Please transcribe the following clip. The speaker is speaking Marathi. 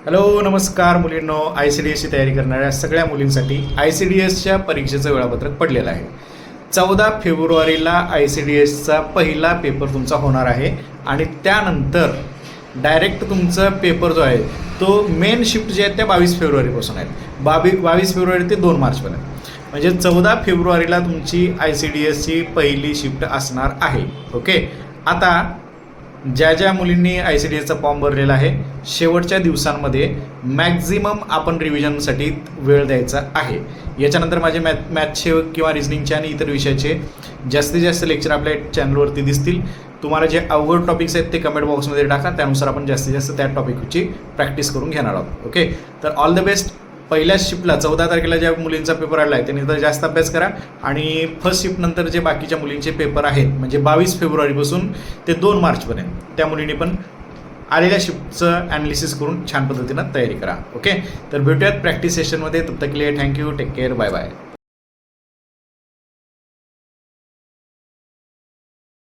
हॅलो नमस्कार मुलींनो, ICDSची तयारी करणाऱ्या सगळ्या मुलींसाठी ICDSच्या परीक्षेचं वेळापत्रक पडलेलं आहे. 14 फेब्रुवारीला ICDSचा पहिला पेपर तुमचा होणार आहे आणि त्यानंतर डायरेक्ट तुमचा पेपर जो आहे तो मेन शिफ्ट जे आहेत त्या 22 फेब्रुवारीपासून आहेत. 22 फेब्रुवारी ते 2 मार्चपर्यंत, म्हणजे 14 फेब्रुवारीला तुमची ICDSची पहिली शिफ्ट असणार आहे. ओके, आता ज्या ज्या मुलींनी ICDSचा फॉर्म भरलेला आहे शेवटच्या दिवसांमध्ये मॅक्झिमम आपण रिव्हिजनसाठी वेळ द्यायचा आहे. याच्यानंतर माझे मॅथ्सचे किंवा रिजनिंगचे आणि इतर विषयाचे जास्तीत जास्त लेक्चर आपल्या चॅनलवरती दिसतील. तुम्हाला जे अवघड टॉपिक्स आहेत ते कमेंट बॉक्समध्ये टाका, त्यानुसार आपण जास्तीत जास्त त्या टॉपिकची प्रॅक्टिस करून घेणार आहोत. ओके, तर ऑल द बेस्ट. पहिल्या शिफ्टला 14 तारखेला ज्या मुलींचा पेपर आला आहे त्यांनी तर जास्त अभ्यास करा आणि फर्स्ट शिफ्टनंतर जे बाकीच्या मुलींचे पेपर आहेत म्हणजे 22 फेब्रुवारीपासून ते 2 मार्चपर्यंत त्या मुलींनी पण आलेल्या शिफ्टचं ॲनालिसिस करून छान पद्धतीनं तयारी करा. ओके, तर भेटूयात प्रॅक्टिस सेशनमध्ये. तब तक के लिए thank you, take care, bye bye.